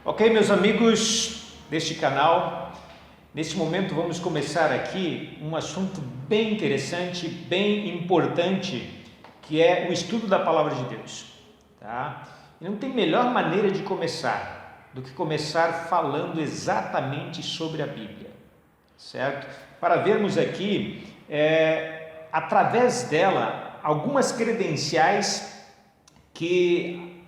Ok, meus amigos deste canal, neste momento vamos começar aqui um assunto bem interessante, bem importante, que é o estudo da Palavra de Deus, tá? E não tem melhor maneira de começar do que começar falando exatamente sobre a Bíblia, certo? Para vermos aqui, através dela, algumas credenciais que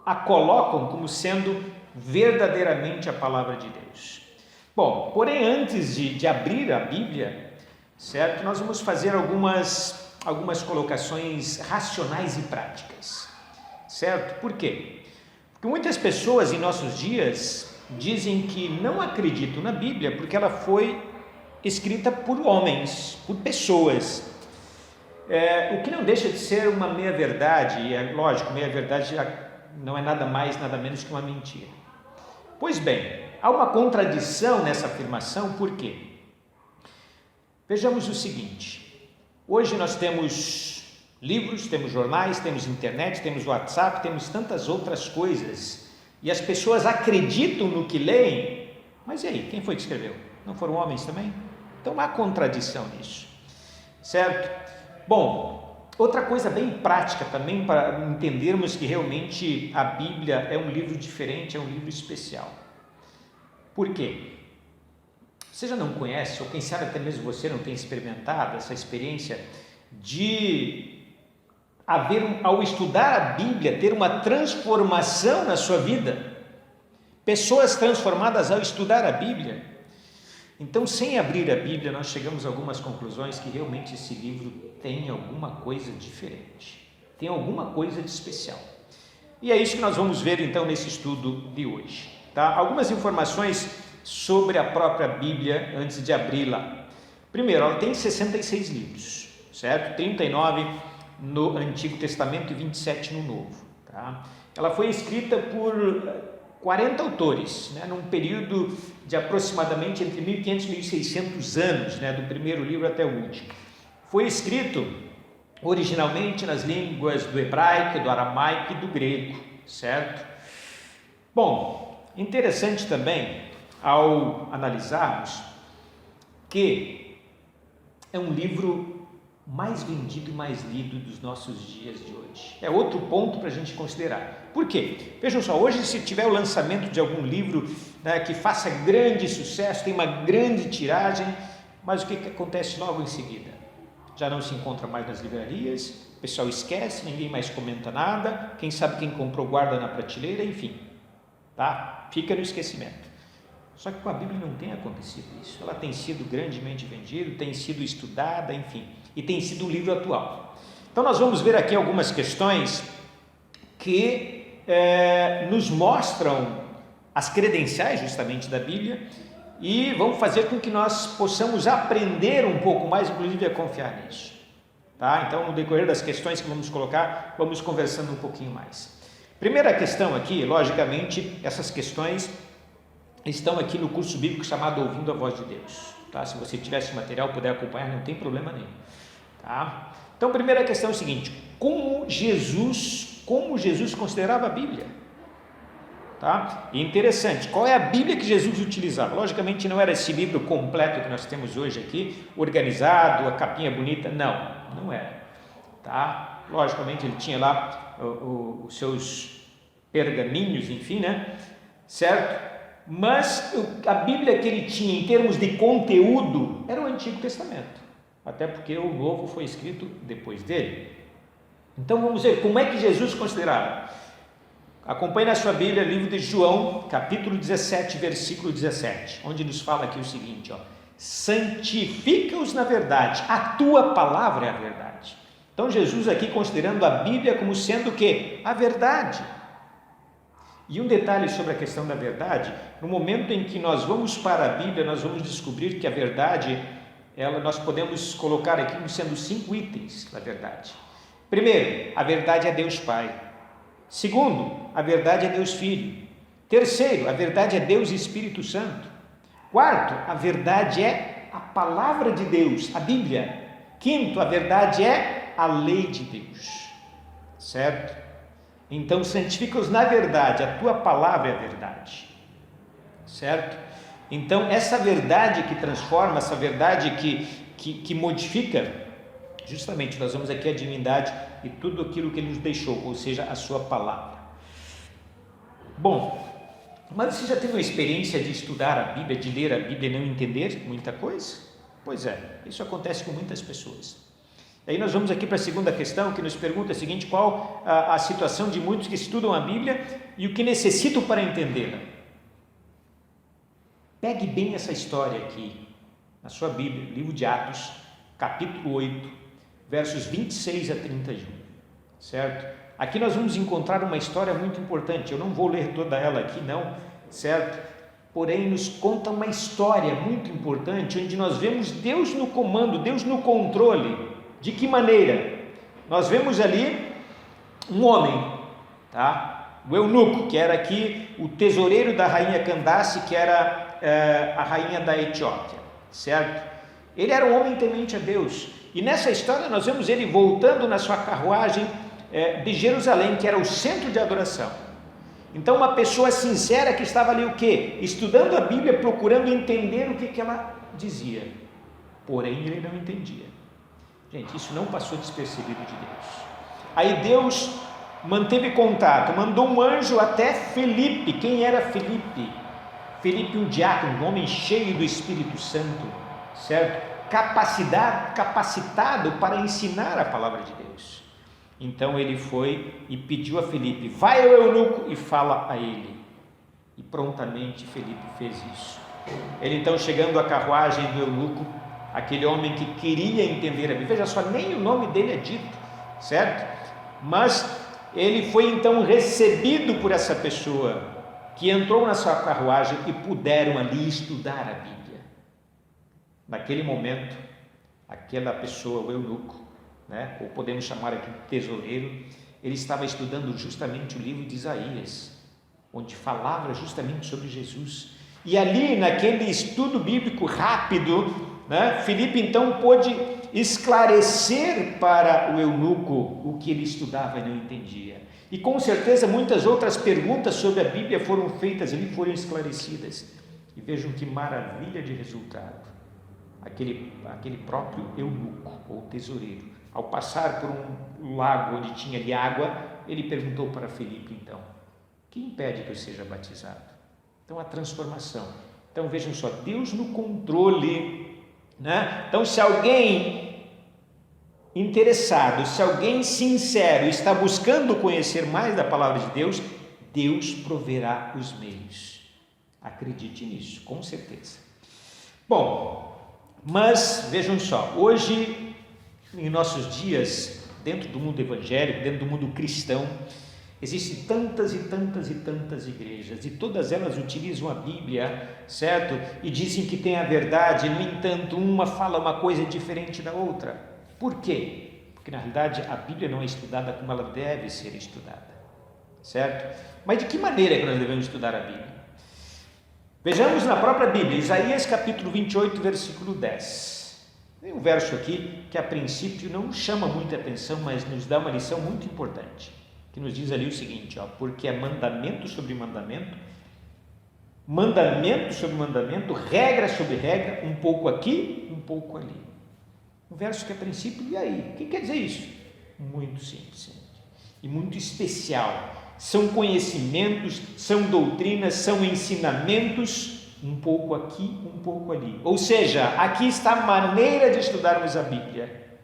a colocam como sendo verdadeiramente a palavra de Deus. Bom, porém, antes de abrir a Bíblia, certo? Nós vamos fazer algumas colocações racionais e práticas, certo? Por quê? Porque muitas pessoas em nossos dias dizem que não acreditam na Bíblia porque ela foi escrita por homens, por pessoas. O que não deixa de ser uma meia-verdade, e é lógico, meia-verdade não é nada mais, nada menos que uma mentira. Pois bem, há uma contradição nessa afirmação, por quê? Vejamos o seguinte: hoje nós temos livros, temos jornais, temos internet, temos WhatsApp, temos tantas outras coisas, e as pessoas acreditam no que leem, mas e aí, quem foi que escreveu? Não foram homens também? Então há contradição nisso, certo? Bom, outra coisa bem prática também para entendermos que realmente a Bíblia é um livro diferente, é um livro especial. Por quê? Você já não conhece, ou quem sabe até mesmo você não tem experimentado essa experiência de haver, ao estudar a Bíblia, ter uma transformação na sua vida? Pessoas transformadas ao estudar a Bíblia. Então, sem abrir a Bíblia, nós chegamos a algumas conclusões que realmente esse livro tem alguma coisa diferente, tem alguma coisa de especial. E é isso que nós vamos ver então nesse estudo de hoje, tá? Algumas informações sobre a própria Bíblia antes de abri-la. Primeiro, ela tem 66 livros, certo? 39 no Antigo Testamento e 27 no Novo, tá? Ela foi escrita por 40 autores, né, num período de aproximadamente entre 1500 e 1600 anos, né, do primeiro livro até o último. Foi escrito originalmente nas línguas do hebraico, do aramaico e do grego, certo? Bom, interessante também, ao analisarmos, que é um livro mais vendido e mais lido dos nossos dias de hoje. É outro ponto para a gente considerar. Por quê? Vejam só, hoje se tiver o lançamento de algum livro, né, que faça grande sucesso, tem uma grande tiragem, mas o que acontece logo em seguida? Já não se encontra mais nas livrarias, o pessoal esquece, ninguém mais comenta nada, quem sabe quem comprou guarda na prateleira, enfim, tá? Fica no esquecimento. Só que com a Bíblia não tem acontecido isso. Ela tem sido grandemente vendida, tem sido estudada, enfim, e tem sido um livro atual. Então nós vamos ver aqui algumas questões que nos mostram as credenciais justamente da Bíblia e vão fazer com que nós possamos aprender um pouco mais, inclusive a confiar nisso, tá? Então no decorrer das questões que vamos colocar, vamos conversando um pouquinho mais. Primeira questão aqui, logicamente, essas questões estão aqui no curso bíblico chamado Ouvindo a Voz de Deus, tá? Se você tiver esse material, puder acompanhar, não tem problema nenhum, tá? Então, a primeira questão é o seguinte: como Jesus considerava a Bíblia, tá? E interessante, qual é a Bíblia que Jesus utilizava? Logicamente não era esse livro completo que nós temos hoje aqui, organizado, a capinha bonita, não era, tá? Logicamente ele tinha lá os seus pergaminhos, enfim, né? Certo? Mas a Bíblia que ele tinha em termos de conteúdo era o Antigo Testamento, até porque o Novo foi escrito depois dele. Então vamos ver como é que Jesus considerava. Acompanhe na sua Bíblia o livro de João, capítulo 17, versículo 17, onde nos fala aqui o seguinte, ó: santifica-os na verdade, a tua palavra é a verdade. Então Jesus aqui considerando a Bíblia como sendo o quê? A verdade. E um detalhe sobre a questão da verdade: no momento em que nós vamos para a Bíblia, nós vamos descobrir que a verdade, nós podemos colocar aqui como sendo 5 itens da verdade. Primeiro, a verdade é Deus Pai. Segundo, a verdade é Deus Filho. Terceiro, a verdade é Deus Espírito Santo. Quarto, a verdade é a palavra de Deus, a Bíblia. Quinto, a verdade é a lei de Deus, certo? Então santifica-os na verdade, a tua palavra é a verdade. certo? Então, essa verdade que transforma, essa verdade que modifica, justamente nós vamos aqui a divindade e tudo aquilo que Ele nos deixou, ou seja, a sua palavra. Bom, mas você já teve uma experiência de estudar a Bíblia, de ler a Bíblia e não entender muita coisa? Pois é, isso acontece com muitas pessoas. Aí nós vamos aqui para a segunda questão, que nos pergunta a seguinte: qual a situação de muitos que estudam a Bíblia e o que necessitam para entendê-la? Pegue bem essa história aqui, na sua Bíblia, livro de Atos, capítulo 8, versos 26 a 31, certo? Aqui nós vamos encontrar uma história muito importante, eu não vou ler toda ela aqui não, certo? Porém nos conta uma história muito importante, onde nós vemos Deus no comando, Deus no controle. De que maneira? Nós vemos ali um homem, tá? O eunuco, que era aqui o tesoureiro da rainha Candace, que era a rainha da Etiópia, certo? Ele era um homem temente a Deus, e nessa história nós vemos ele voltando na sua carruagem de Jerusalém, que era o centro de adoração. Então uma pessoa sincera que estava ali o quê? Estudando a Bíblia, procurando entender o que ela dizia, porém ele não entendia. Gente, isso não passou despercebido de Deus. Aí Deus manteve contato, mandou um anjo até Filipe. Quem era Filipe? Filipe, um diácono, um homem cheio do Espírito Santo, certo? Capacitado para ensinar a palavra de Deus. Então ele foi e pediu a Filipe: vai ao eunuco e fala a ele. E prontamente Filipe fez isso. Ele então, chegando à carruagem do eunuco, aquele homem que queria entender a Bíblia, veja só, nem o nome dele é dito, certo? Mas ele foi então recebido por essa pessoa que entrou na sua carruagem e puderam ali estudar a Bíblia. Naquele momento, aquela pessoa, o eunuco, né, ou podemos chamar aqui de tesoureiro, ele estava estudando justamente o livro de Isaías, onde falava justamente sobre Jesus. E ali, naquele estudo bíblico rápido, né, Filipe então pôde esclarecer para o eunuco o que ele estudava e não entendia. E com certeza muitas outras perguntas sobre a Bíblia foram feitas ali, foram esclarecidas. E vejam que maravilha de resultado. Aquele próprio eunuco, ou tesoureiro, ao passar por um lago onde tinha ali água, ele perguntou para Filipe então: que impede que eu seja batizado? Então a transformação. Então vejam só, Deus no controle, né? Então se alguém interessado, se alguém sincero está buscando conhecer mais da palavra de Deus, Deus proverá os meios. Acredite nisso, com certeza. Bom, mas vejam só, hoje em nossos dias, dentro do mundo evangélico, dentro do mundo cristão, existem tantas e tantas e tantas igrejas, e todas elas utilizam a Bíblia, certo? E dizem que tem a verdade, no entanto, uma fala uma coisa diferente da outra. Por quê? Porque na realidade a Bíblia não é estudada como ela deve ser estudada, certo? Mas de que maneira que nós devemos estudar a Bíblia? Vejamos na própria Bíblia, Isaías capítulo 28, versículo 10. Tem um verso aqui que a princípio não chama muita atenção, mas nos dá uma lição muito importante, que nos diz ali o seguinte, porque é mandamento sobre mandamento, mandamento sobre mandamento, regra sobre regra, um pouco aqui, um pouco ali. Um verso que a princípio, e aí? O que quer dizer isso? Muito simples e muito especial. São conhecimentos, são doutrinas, são ensinamentos, um pouco aqui, um pouco ali. Ou seja, aqui está a maneira de estudarmos a Bíblia,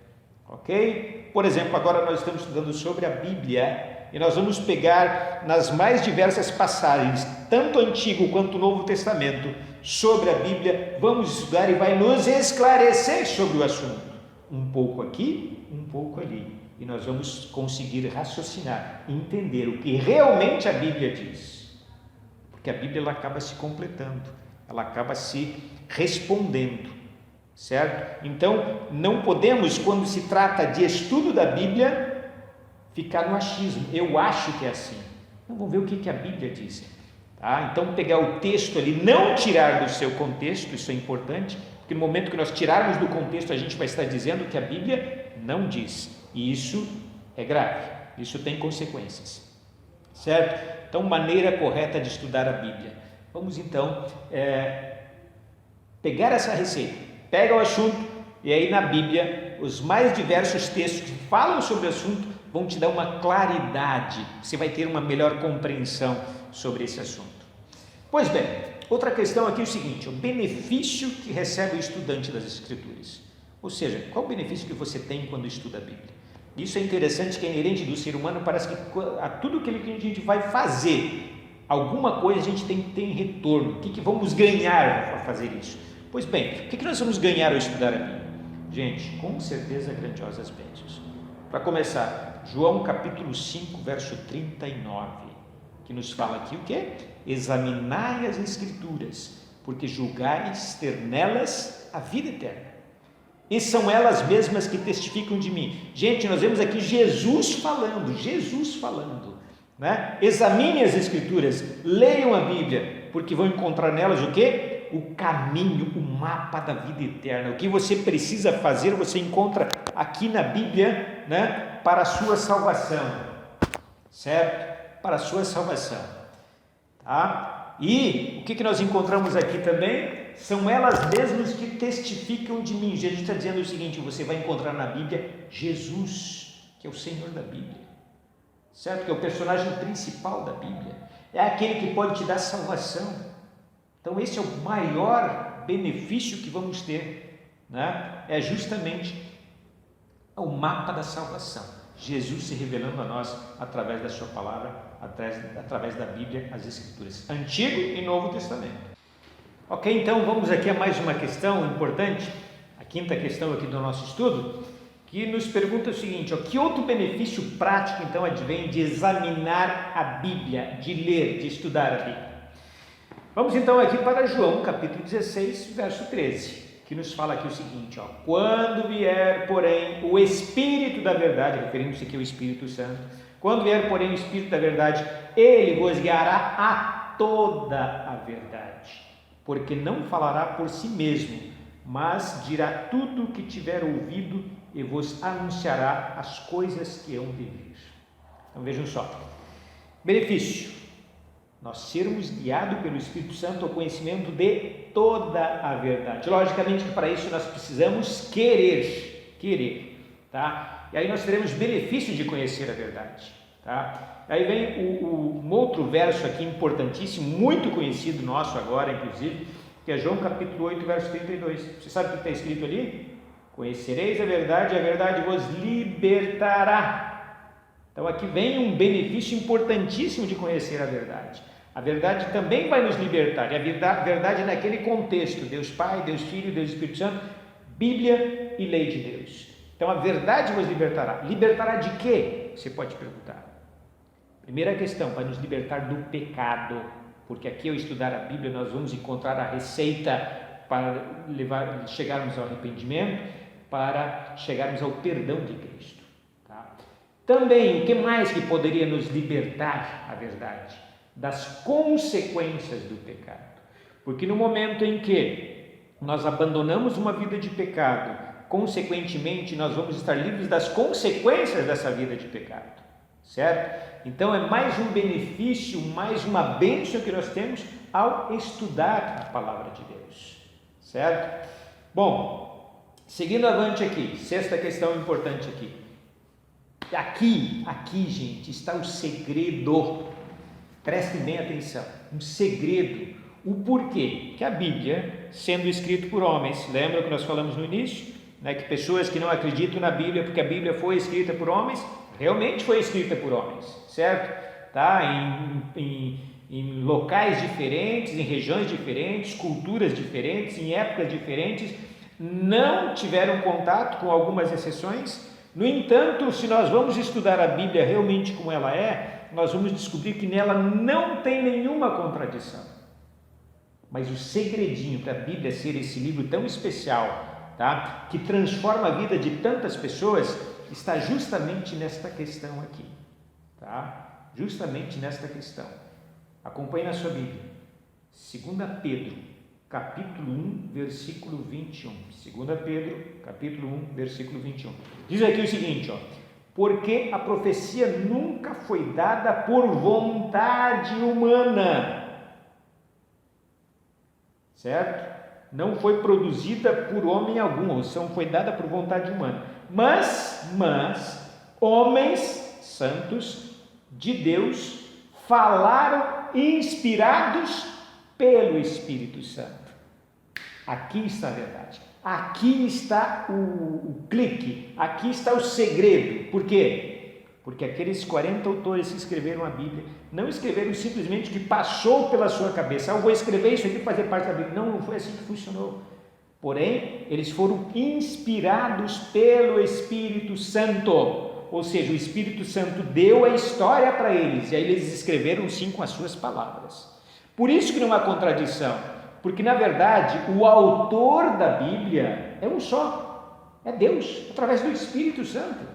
ok? Por exemplo, agora nós estamos estudando sobre a Bíblia e nós vamos pegar nas mais diversas passagens, tanto o Antigo quanto o Novo Testamento, sobre a Bíblia, vamos estudar e vai nos esclarecer sobre o assunto. Um pouco aqui, um pouco ali. E nós vamos conseguir raciocinar, entender o que realmente a Bíblia diz. Porque a Bíblia ela acaba se completando, ela acaba se respondendo, certo? Então, não podemos, quando se trata de estudo da Bíblia, ficar no achismo. Eu acho que é assim. Então, vamos ver o que a Bíblia diz. Tá? Então, pegar o texto ali, não tirar do seu contexto, isso é importante, porque no momento que nós tirarmos do contexto, a gente vai estar dizendo que a Bíblia não diz. E isso é grave, isso tem consequências, certo? Então, maneira correta de estudar a Bíblia. Vamos então pegar essa receita, pega o assunto e aí na Bíblia os mais diversos textos que falam sobre o assunto vão te dar uma claridade, você vai ter uma melhor compreensão sobre esse assunto. Pois bem, outra questão aqui é o seguinte: o benefício que recebe o estudante das Escrituras, ou seja, qual o benefício que você tem quando estuda a Bíblia? Isso é interessante, que é inerente do ser humano, parece que a tudo aquilo que a gente vai fazer, alguma coisa a gente tem retorno. O que vamos ganhar para fazer isso? Pois bem, o que nós vamos ganhar ao estudar a Bíblia? Gente, com certeza grandiosas bênçãos. Para começar, João capítulo 5, verso 39, que nos fala aqui o que? Examinai as Escrituras, porque julgais ter nelas a vida eterna. E são elas mesmas que testificam de mim. Gente, nós vemos aqui Jesus falando, né? Examinem as Escrituras, leiam a Bíblia, porque vão encontrar nelas o quê? O caminho, o mapa da vida eterna. O que você precisa fazer, você encontra aqui na Bíblia, né? Para a sua salvação, certo? Para a sua salvação, tá? E o que nós encontramos aqui também? São elas mesmas que testificam de mim. Jesus está dizendo o seguinte: você vai encontrar na Bíblia Jesus, que é o Senhor da Bíblia, certo? Que é o personagem principal da Bíblia, é aquele que pode te dar salvação. Então esse é o maior benefício que vamos ter, né? É justamente o mapa da salvação, Jesus se revelando a nós através da sua palavra, através da Bíblia, as Escrituras, Antigo e Novo Testamento. Ok, então vamos aqui a mais uma questão importante, a quinta questão aqui do nosso estudo, que nos pergunta o seguinte: que outro benefício prático então advém de examinar a Bíblia, de ler, de estudar a Bíblia? Vamos então aqui para João capítulo 16, verso 13, que nos fala aqui o seguinte: quando vier, porém, o Espírito da verdade, referindo-se aqui ao Espírito Santo, quando vier, porém, o Espírito da verdade, ele vos guiará a toda a verdade, porque não falará por si mesmo, mas dirá tudo o que tiver ouvido e vos anunciará as coisas que hão de vir. Então vejam só, benefício: nós sermos guiados pelo Espírito Santo ao conhecimento de toda a verdade. Logicamente que para isso nós precisamos querer, tá? E aí nós teremos benefício de conhecer a verdade, tá? Aí vem um outro verso aqui importantíssimo, muito conhecido nosso agora, inclusive, que é João capítulo 8, verso 32. Você sabe o que está escrito ali? Conhecereis a verdade e a verdade vos libertará. Então aqui vem um benefício importantíssimo de conhecer a verdade. A verdade também vai nos libertar, e a verdade é naquele contexto: Deus Pai, Deus Filho, Deus Espírito Santo, Bíblia e lei de Deus. Então a verdade vos libertará. Libertará de quê? Você pode perguntar. Primeira questão: vai nos libertar do pecado, porque aqui ao estudar a Bíblia nós vamos encontrar a receita para chegarmos ao arrependimento, para chegarmos ao perdão de Cristo, tá? Também, o que mais que poderia nos libertar? A verdade das consequências do pecado, porque no momento em que nós abandonamos uma vida de pecado, consequentemente nós vamos estar livres das consequências dessa vida de pecado, certo? Então é mais um benefício, mais uma bênção que nós temos ao estudar a palavra de Deus, certo? Bom, seguindo avante aqui, sexta questão importante aqui, gente, está o segredo. Prestem bem atenção, um segredo, o porquê que a Bíblia, sendo escrita por homens, lembra que nós falamos no início, né, que pessoas que não acreditam na Bíblia, porque a Bíblia foi escrita por homens, realmente foi escrita por homens, certo? Tá? Em locais diferentes, em regiões diferentes, culturas diferentes, em épocas diferentes, não tiveram contato, com algumas exceções. No entanto, se nós vamos estudar a Bíblia realmente como ela é, nós vamos descobrir que nela não tem nenhuma contradição. Mas o segredinho para a Bíblia ser esse livro tão especial, tá? Que transforma a vida de tantas pessoas, está justamente nesta questão aqui, tá? Justamente nesta questão. Acompanhe na sua Bíblia, 2 Pedro, capítulo 1, versículo 21. 2 Pedro, capítulo 1, versículo 21. Diz aqui o seguinte, porque a profecia nunca foi dada por vontade humana, certo? Não foi produzida por homem algum, ou seja, foi dada por vontade humana. Mas homens santos de Deus falaram inspirados pelo Espírito Santo. Aqui está a verdade. Aqui está o clique, aqui está o segredo. Por quê? Porque aqueles 40 autores que escreveram a Bíblia não escreveram simplesmente o que passou pela sua cabeça. Eu vou escrever isso aqui para fazer parte da Bíblia. Não foi assim que funcionou. Porém, eles foram inspirados pelo Espírito Santo. Ou seja, o Espírito Santo deu a história para eles. E aí eles escreveram sim com as suas palavras. Por isso que não há contradição. Porque na verdade o autor da Bíblia é um só. É Deus, através do Espírito Santo.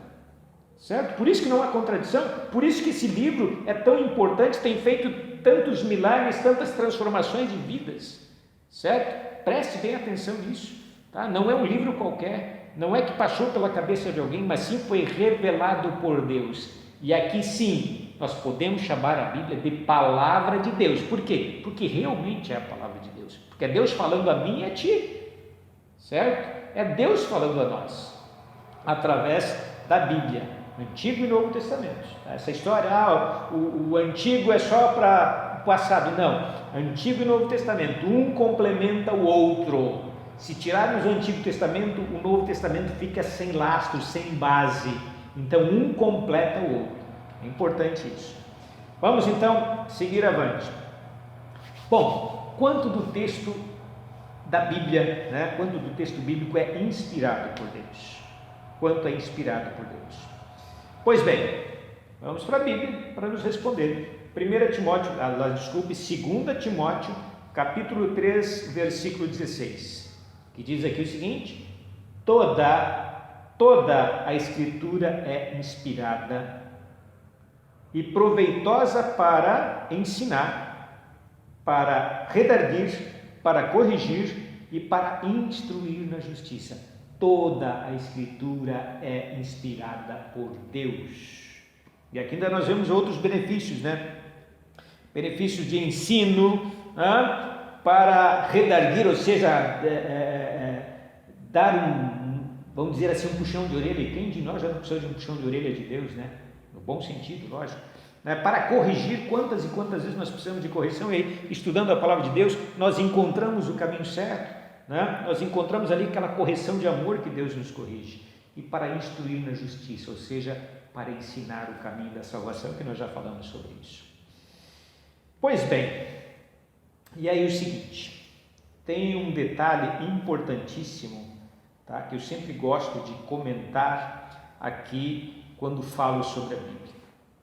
Certo? Por isso que não há contradição, por isso que esse livro é tão importante, tem feito tantos milagres, tantas transformações de vidas, certo? Preste bem atenção nisso, tá? Não é um livro qualquer, não é que passou pela cabeça de alguém, mas sim foi revelado por Deus. E aqui sim, nós podemos chamar a Bíblia de palavra de Deus. Por quê? Porque realmente é a palavra de Deus, porque é Deus falando a mim e a ti, certo? É Deus falando a nós, através da Bíblia. Antigo e Novo Testamento. Essa história, o Antigo é só para o passado. Não, Antigo e Novo Testamento, um complementa o outro. Se tirarmos o Antigo Testamento, o Novo Testamento fica sem lastro, sem base. Então, um completa o outro. É importante isso. Vamos então seguir avante. Bom, quanto do texto da Bíblia, né? Quanto do texto bíblico é inspirado por Deus? Quanto é inspirado por Deus? Pois bem, vamos para a Bíblia para nos responder. 2 Timóteo, capítulo 3, versículo 16, que diz aqui o seguinte: toda a Escritura é inspirada e proveitosa para ensinar, para redarguir, para corrigir e para instruir na justiça. Toda a Escritura é inspirada por Deus. E aqui ainda nós vemos outros benefícios, né? Benefícios de ensino, para redarguir, ou seja, dar vamos dizer assim, um puxão de orelha. E quem de nós já não precisa de um puxão de orelha de Deus, né? No bom sentido, lógico. Para corrigir, quantas e quantas vezes nós precisamos de correção, e aí, estudando a palavra de Deus, nós encontramos o caminho certo. Nós encontramos ali aquela correção de amor que Deus nos corrige, e para instruir na justiça, ou seja, para ensinar o caminho da salvação, que nós já falamos sobre isso. Pois bem, e aí o seguinte, tem um detalhe importantíssimo, tá, que eu sempre gosto de comentar aqui quando falo sobre a Bíblia.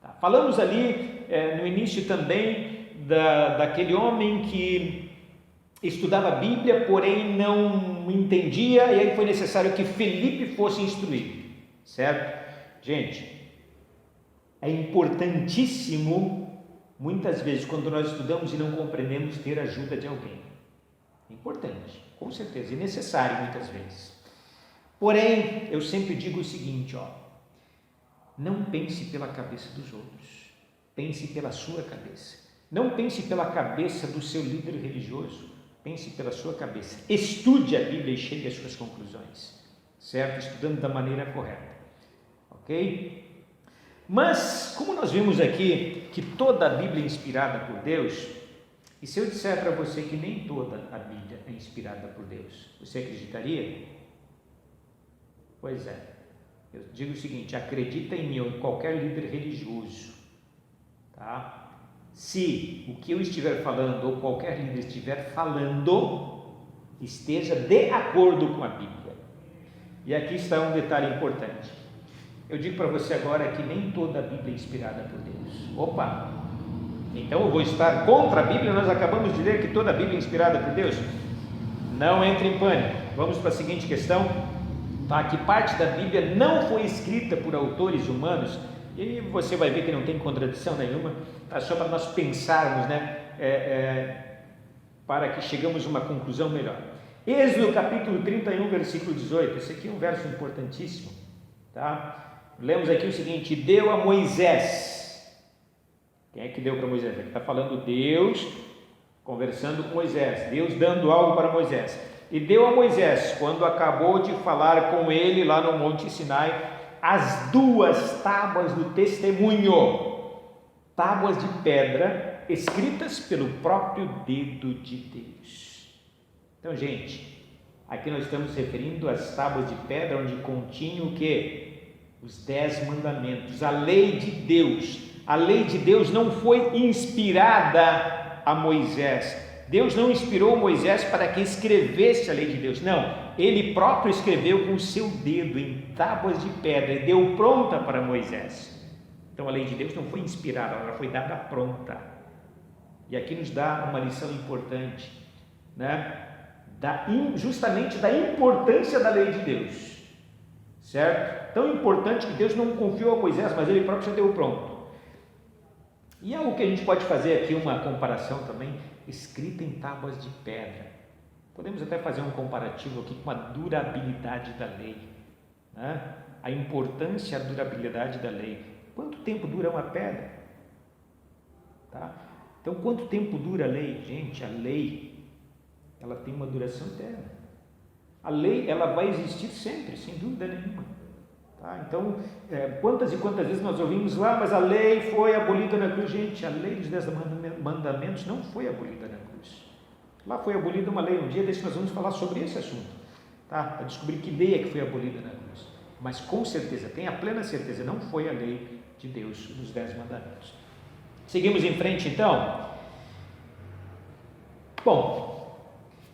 Tá? Falamos ali no início também daquele homem que estudava a Bíblia, porém não entendia, e aí foi necessário que Felipe fosse instruir, certo? Gente, é importantíssimo, muitas vezes, quando nós estudamos e não compreendemos, ter ajuda de alguém. É importante, com certeza, e necessário muitas vezes. Porém, eu sempre digo o seguinte, não pense pela cabeça dos outros, pense pela sua cabeça. Não pense pela cabeça do seu líder religioso, pense pela sua cabeça. Estude a Bíblia e chegue às suas conclusões, certo? Estudando da maneira correta, ok? Mas, como nós vimos aqui que toda a Bíblia é inspirada por Deus, e se eu disser para você que nem toda a Bíblia é inspirada por Deus, você acreditaria? Pois é, eu digo o seguinte, acredita em mim ou em qualquer líder religioso, tá? Se o que eu estiver falando ou qualquer líder estiver falando esteja de acordo com a Bíblia. E aqui está um detalhe importante. Eu digo para você agora que nem toda a Bíblia é inspirada por Deus. Opa! Então eu vou estar contra a Bíblia? Nós acabamos de ler que toda a Bíblia é inspirada por Deus? Não entre em pânico. Vamos para a seguinte questão. Tá? Que parte da Bíblia não foi escrita por autores humanos, e você vai ver que não tem contradição nenhuma, tá? Só para nós pensarmos, né? Para que chegamos a uma conclusão melhor. Êxodo capítulo 31, versículo 18, esse aqui é um verso importantíssimo, tá? Lemos aqui o seguinte: deu a Moisés. Quem é que deu para Moisés? Ele está falando Deus conversando com Moisés, Deus dando algo para Moisés. E deu a Moisés, quando acabou de falar com ele lá no Monte Sinai, as 2 tábuas do testemunho, tábuas de pedra, escritas pelo próprio dedo de Deus. Então, gente, aqui nós estamos referindo às tábuas de pedra, onde continha o quê? Os 10 mandamentos, a lei de Deus. A lei de Deus não foi inspirada a Moisés. Deus não inspirou Moisés para que escrevesse a lei de Deus, não, ele próprio escreveu com o seu dedo em tábuas de pedra e deu pronta para Moisés. Então a lei de Deus não foi inspirada, ela foi dada pronta. E aqui nos dá uma lição importante, né? Justamente da importância da lei de Deus, certo? Tão importante que Deus não confiou a Moisés, mas ele próprio já deu pronto. E algo que a gente pode fazer aqui, uma comparação também, escrita em tábuas de pedra. Podemos até fazer um comparativo aqui com a durabilidade da lei, né? A importância e a durabilidade da lei. Quanto tempo dura uma pedra? Tá? Então, quanto tempo dura a lei? Gente, a lei, ela tem uma duração eterna. A lei, ela vai existir sempre, sem dúvida nenhuma. Tá? Então, quantas e quantas vezes nós ouvimos lá, mas a lei foi abolida na cruz. Gente, a lei dos 10 mandamentos não foi abolida na cruz. Lá foi abolida uma lei. Um dia desse nós vamos falar sobre esse assunto, tá? Para descobrir que lei é que foi abolida na cruz. Mas com certeza, tenha plena certeza, não foi a lei de Deus dos 10 mandamentos. Seguimos em frente então. Bom,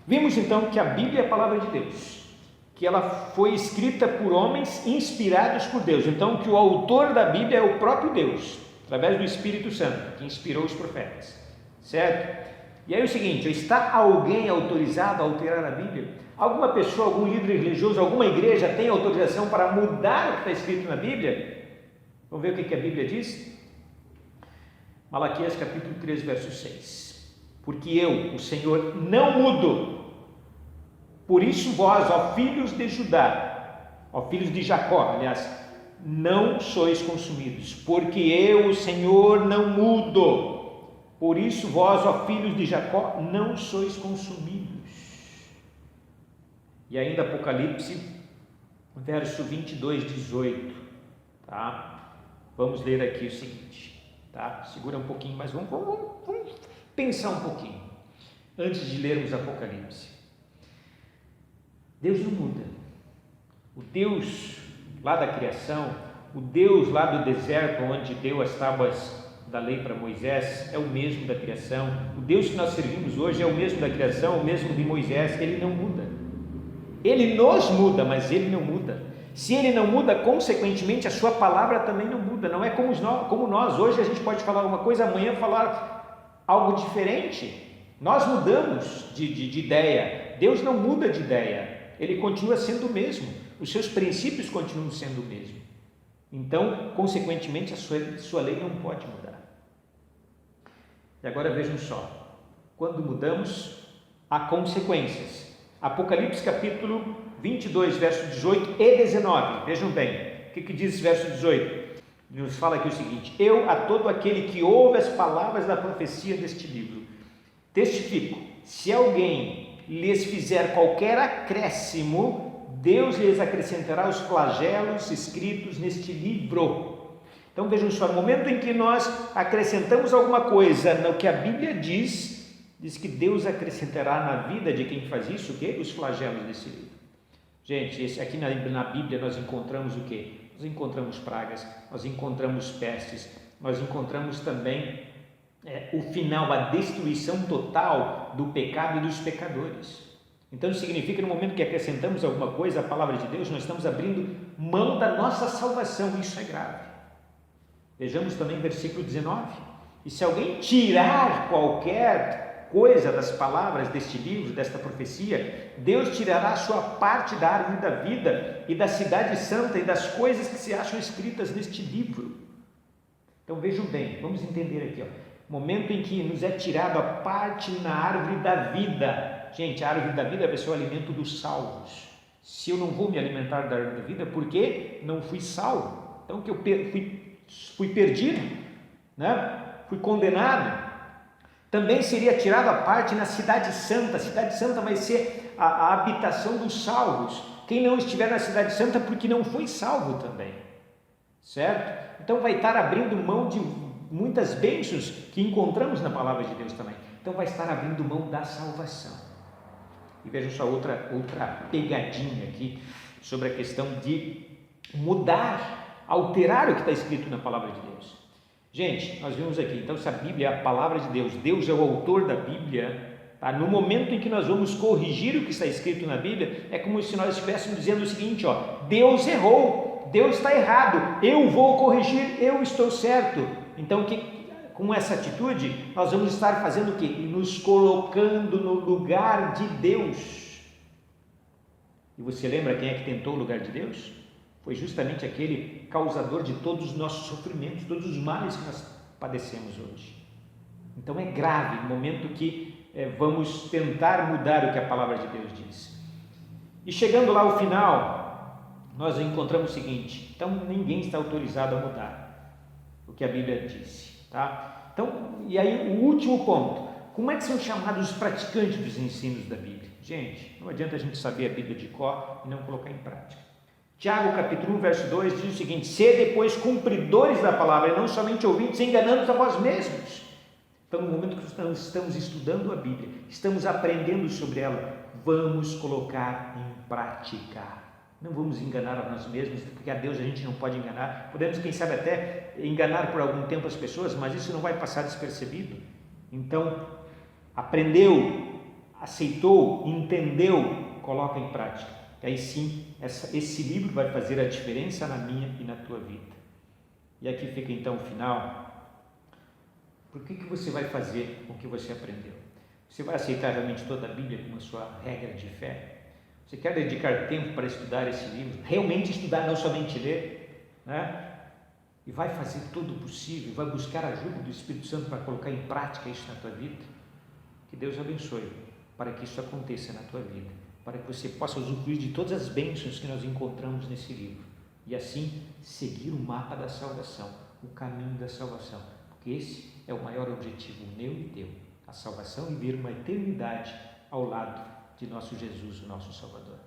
vimos então que a Bíblia é a palavra de Deus, que ela foi escrita por homens inspirados por Deus. Então, que o autor da Bíblia é o próprio Deus, através do Espírito Santo, que inspirou os profetas, certo? E aí é o seguinte, está alguém autorizado a alterar a Bíblia? Alguma pessoa, algum líder religioso, alguma igreja tem autorização para mudar o que está escrito na Bíblia? Vamos ver o que a Bíblia diz? Malaquias capítulo 3, verso 6. Porque eu, o Senhor, não mudo. Por isso vós, ó filhos de Judá, ó filhos de Jacó, aliás, não sois consumidos, porque eu, o Senhor, não mudo. Por isso vós, ó filhos de Jacó, não sois consumidos. E ainda Apocalipse, verso 22, 18, tá? Vamos ler aqui o seguinte, tá? Segura um pouquinho, mas vamos pensar um pouquinho, antes de lermos Apocalipse. Deus não muda. O Deus lá da criação, o Deus lá do deserto, onde deu as tábuas da lei para Moisés, é o mesmo da criação. O Deus que nós servimos hoje é o mesmo da criação, o mesmo de Moisés. Ele não muda. Ele nos muda, mas ele não muda. Se ele não muda, consequentemente a sua palavra também não muda. Não é como nós hoje a gente pode falar uma coisa, amanhã falar algo diferente. Nós mudamos de ideia. Deus não muda de ideia. Ele continua sendo o mesmo. Os seus princípios continuam sendo o mesmo. Então, consequentemente, a sua lei não pode mudar. E agora vejam só, quando mudamos, há consequências. Apocalipse capítulo 22, verso 18 e 19, vejam bem, o que diz esse verso 18? Nos fala aqui o seguinte: eu a todo aquele que ouve as palavras da profecia deste livro, testifico, se alguém lhes fizer qualquer acréscimo, Deus lhes acrescentará os flagelos escritos neste livro. Então vejam só, no momento em que nós acrescentamos alguma coisa no que a Bíblia diz que Deus acrescentará na vida de quem faz isso, o quê? Os flagelos desse livro. Gente, aqui na Bíblia nós encontramos o quê? Nós encontramos pragas, nós encontramos pestes, nós encontramos também o final, a destruição total do pecado e dos pecadores. Então isso significa que no momento que acrescentamos alguma coisa à palavra de Deus, nós estamos abrindo mão da nossa salvação. Isso é grave. Vejamos também versículo 19: e se alguém tirar qualquer coisa das palavras deste livro, desta profecia, Deus tirará a sua parte da árvore da vida e da cidade santa e das coisas que se acham escritas neste livro. Então vejam bem, vamos entender aqui, momento em que nos é tirado a parte na árvore da vida. Gente, a árvore da vida vai ser o alimento dos salvos. Se eu não vou me alimentar da árvore da vida, porque não fui salvo, então que eu fui perdido, né? Fui condenado. Também seria tirado à parte na cidade santa. A cidade santa vai ser a habitação dos salvos. Quem não estiver na cidade santa porque não foi salvo também, certo? Então vai estar abrindo mão de muitas bênçãos que encontramos na palavra de Deus também. Então vai estar abrindo mão da salvação. E veja só outra pegadinha aqui sobre a questão de mudar, alterar o que está escrito na palavra de Deus. Gente, nós vimos aqui, então se a Bíblia é a palavra de Deus, Deus é o autor da Bíblia, tá? No momento em que nós vamos corrigir o que está escrito na Bíblia, é como se nós estivéssemos dizendo o seguinte, ó, Deus errou, Deus está errado, eu vou corrigir, eu estou certo. Então, com essa atitude, nós vamos estar fazendo o quê? Nos colocando no lugar de Deus. E você lembra quem é que tentou o lugar de Deus? Foi justamente aquele causador de todos os nossos sofrimentos, todos os males que nós padecemos hoje. Então é grave o momento que vamos tentar mudar o que a palavra de Deus diz. E chegando lá ao final, nós encontramos o seguinte, então ninguém está autorizado a mudar o que a Bíblia disse, tá? Então, e aí o último ponto, como é que são chamados os praticantes dos ensinos da Bíblia? Gente, não adianta a gente saber a Bíblia de cor e não colocar em prática. Tiago capítulo 1, verso 2 diz o seguinte, sede depois cumpridores da palavra e não somente ouvintes, enganando-nos a vós mesmos. Então, no momento que estamos estudando a Bíblia, estamos aprendendo sobre ela, vamos colocar em prática. Não vamos enganar a nós mesmos, porque a Deus a gente não pode enganar. Podemos, quem sabe, até enganar por algum tempo as pessoas, mas isso não vai passar despercebido. Então, aprendeu, aceitou, entendeu, coloca em prática. Aí sim, esse livro vai fazer a diferença na minha e na tua vida. E aqui fica então o final. Por que você vai fazer o que você aprendeu? Você vai aceitar realmente toda a Bíblia como a sua regra de fé? Você quer dedicar tempo para estudar esse livro? Realmente estudar, não somente ler, né? E vai fazer todo o possível, vai buscar a ajuda do Espírito Santo para colocar em prática isso na tua vida? Que Deus abençoe para que isso aconteça na tua vida, para que você possa usufruir de todas as bênçãos que nós encontramos nesse livro e assim seguir o mapa da salvação, o caminho da salvação, porque esse é o maior objetivo meu e teu, a salvação e viver uma eternidade ao lado de nosso Jesus, o nosso Salvador.